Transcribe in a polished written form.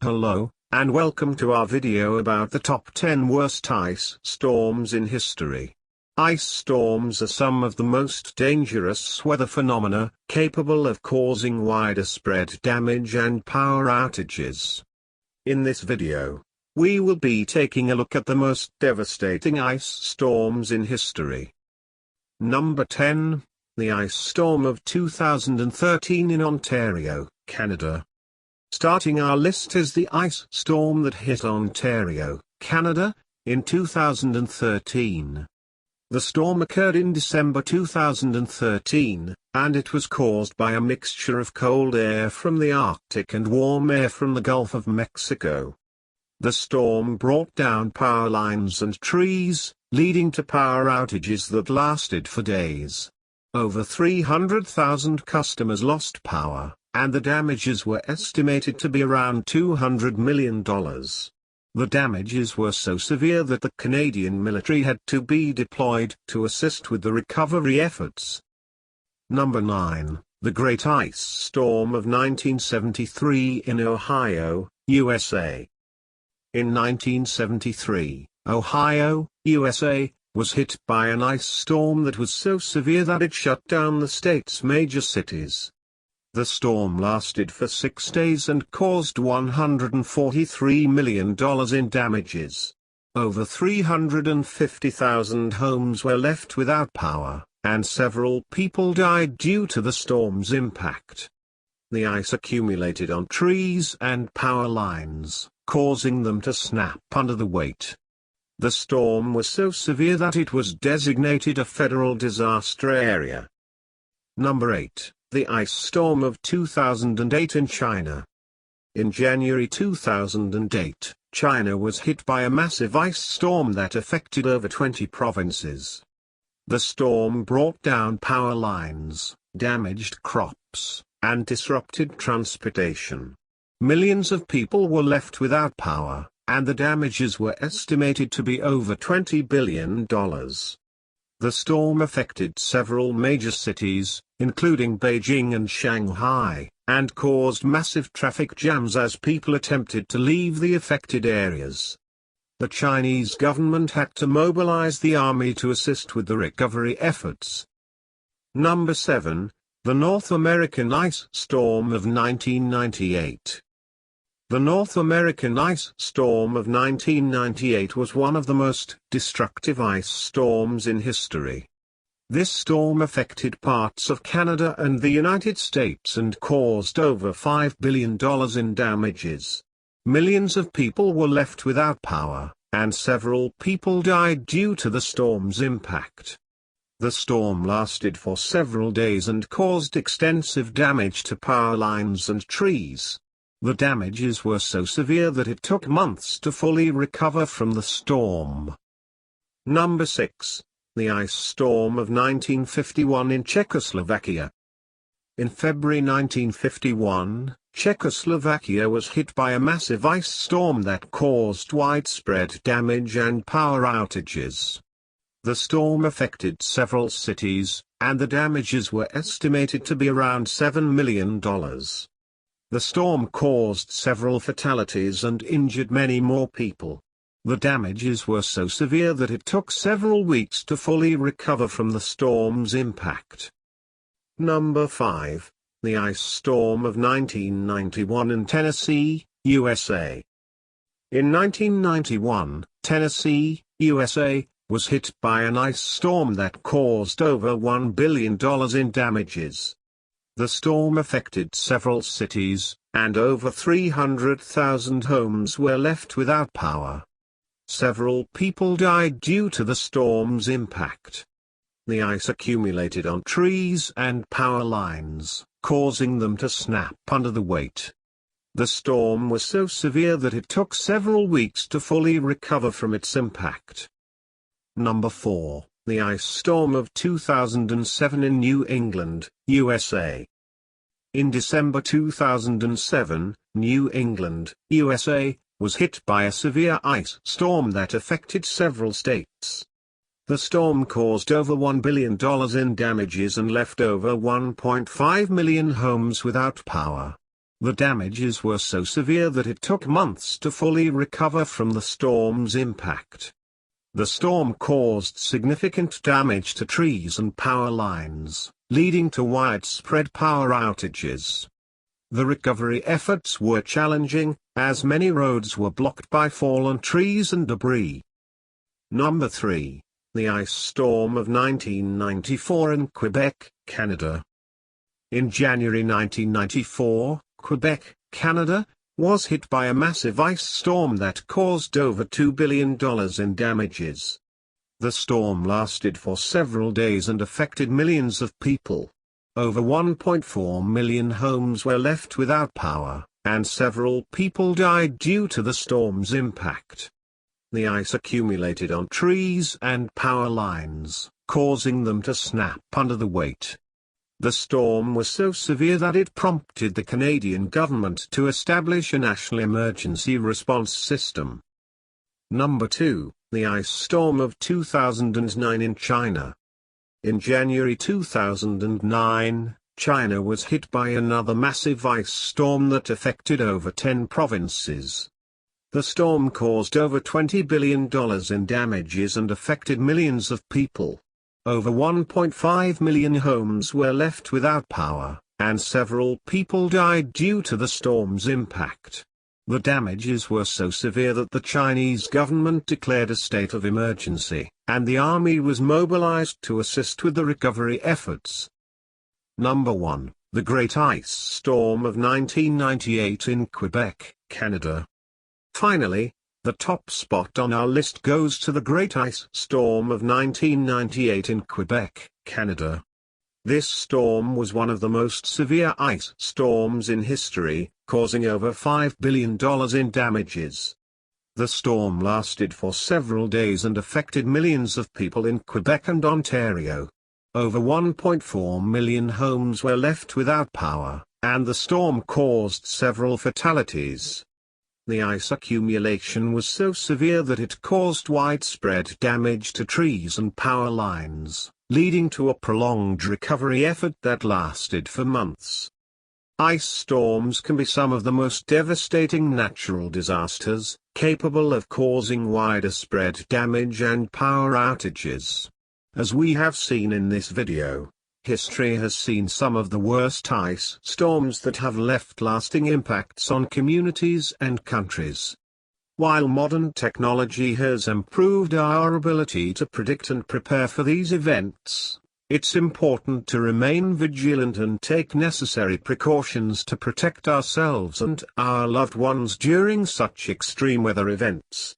Hello, and welcome to our video about the top 10 worst ice storms in history. Ice storms are some of the most dangerous weather phenomena, capable of causing widespread damage and power outages. In this video, we will be taking a look at the most devastating ice storms in history. Number 10, the ice storm of 2013 in Ontario, Canada. Starting our list is the ice storm that hit Ontario, Canada, in 2013. The storm occurred in December 2013, and it was caused by a mixture of cold air from the Arctic and warm air from the Gulf of Mexico. The storm brought down power lines and trees, leading to power outages that lasted for days. Over 300,000 customers lost power, and the damages were estimated to be around $200 million. The damages were so severe that the Canadian military had to be deployed to assist with the recovery efforts. Number 9, the Great Ice Storm of 1973 in Ohio, USA. In 1973, Ohio, USA, was hit by an ice storm that was so severe that it shut down the state's major cities. The storm lasted for 6 days and caused $143 million in damages. Over 350,000 homes were left without power, and several people died due to the storm's impact. The ice accumulated on trees and power lines, causing them to snap under the weight. The storm was so severe that it was designated a federal disaster area. Number 8. The ice storm of 2008 in China. In January 2008, China was hit by a massive ice storm that affected over 20 provinces. The storm brought down power lines, damaged crops, and disrupted transportation. Millions of people were left without power, and the damages were estimated to be over $20 billion. The storm affected several major cities, including Beijing and Shanghai, and caused massive traffic jams as people attempted to leave the affected areas. The Chinese government had to mobilize the army to assist with the recovery efforts. Number 7, the North American Ice Storm of 1998. The North American Ice Storm of 1998 was one of the most destructive ice storms in history. This storm affected parts of Canada and the United States and caused over $5 billion in damages. Millions of people were left without power, and several people died due to the storm's impact. The storm lasted for several days and caused extensive damage to power lines and trees. The damages were so severe that it took months to fully recover from the storm. Number 6, the ice storm of 1951 in Czechoslovakia. In February 1951, Czechoslovakia was hit by a massive ice storm that caused widespread damage and power outages. The storm affected several cities, and the damages were estimated to be around $7 million. The storm caused several fatalities and injured many more people. The damages were so severe that it took several weeks to fully recover from the storm's impact. Number 5, the ice storm of 1991 in Tennessee, USA. In 1991, Tennessee, USA, was hit by an ice storm that caused over $1 billion in damages. The storm affected several cities, and over 300,000 homes were left without power. Several people died due to the storm's impact. The ice accumulated on trees and power lines, causing them to snap under the weight. The storm was so severe that it took several weeks to fully recover from its impact. Number 4. The ice storm of 2007 in New England, USA. In December 2007, New England, USA, was hit by a severe ice storm that affected several states. The storm caused over $1 billion in damages and left over 1.5 million homes without power. The damages were so severe that it took months to fully recover from the storm's impact. The storm caused significant damage to trees and power lines, leading to widespread power outages. The recovery efforts were challenging, as many roads were blocked by fallen trees and debris. Number 3. The ice storm of 1994 in Quebec, Canada. In January 1994, Quebec, Canada, was hit by a massive ice storm that caused over $2 billion in damages. The storm lasted for several days and affected millions of people. Over 1.4 million homes were left without power, and several people died due to the storm's impact. The ice accumulated on trees and power lines, causing them to snap under the weight. The storm was so severe that it prompted the Canadian government to establish a national emergency response system. Number 2, the ice storm of 2009 in China. In January 2009, China was hit by another massive ice storm that affected over 10 provinces. The storm caused over $20 billion in damages and affected millions of people. Over 1.5 million homes were left without power, and several people died due to the storm's impact. The damages were so severe that the Chinese government declared a state of emergency, and the army was mobilized to assist with the recovery efforts. Number 1, the Great Ice Storm of 1998 in Quebec, Canada. Finally, the top spot on our list goes to the Great Ice Storm of 1998 in Quebec, Canada. This storm was one of the most severe ice storms in history, causing over $5 billion in damages. The storm lasted for several days and affected millions of people in Quebec and Ontario. Over 1.4 million homes were left without power, and the storm caused several fatalities. The ice accumulation was so severe that it caused widespread damage to trees and power lines, leading to a prolonged recovery effort that lasted for months. Ice storms can be some of the most devastating natural disasters, capable of causing widespread damage and power outages. As we have seen in this video, history has seen some of the worst ice storms that have left lasting impacts on communities and countries. While modern technology has improved our ability to predict and prepare for these events, it's important to remain vigilant and take necessary precautions to protect ourselves and our loved ones during such extreme weather events.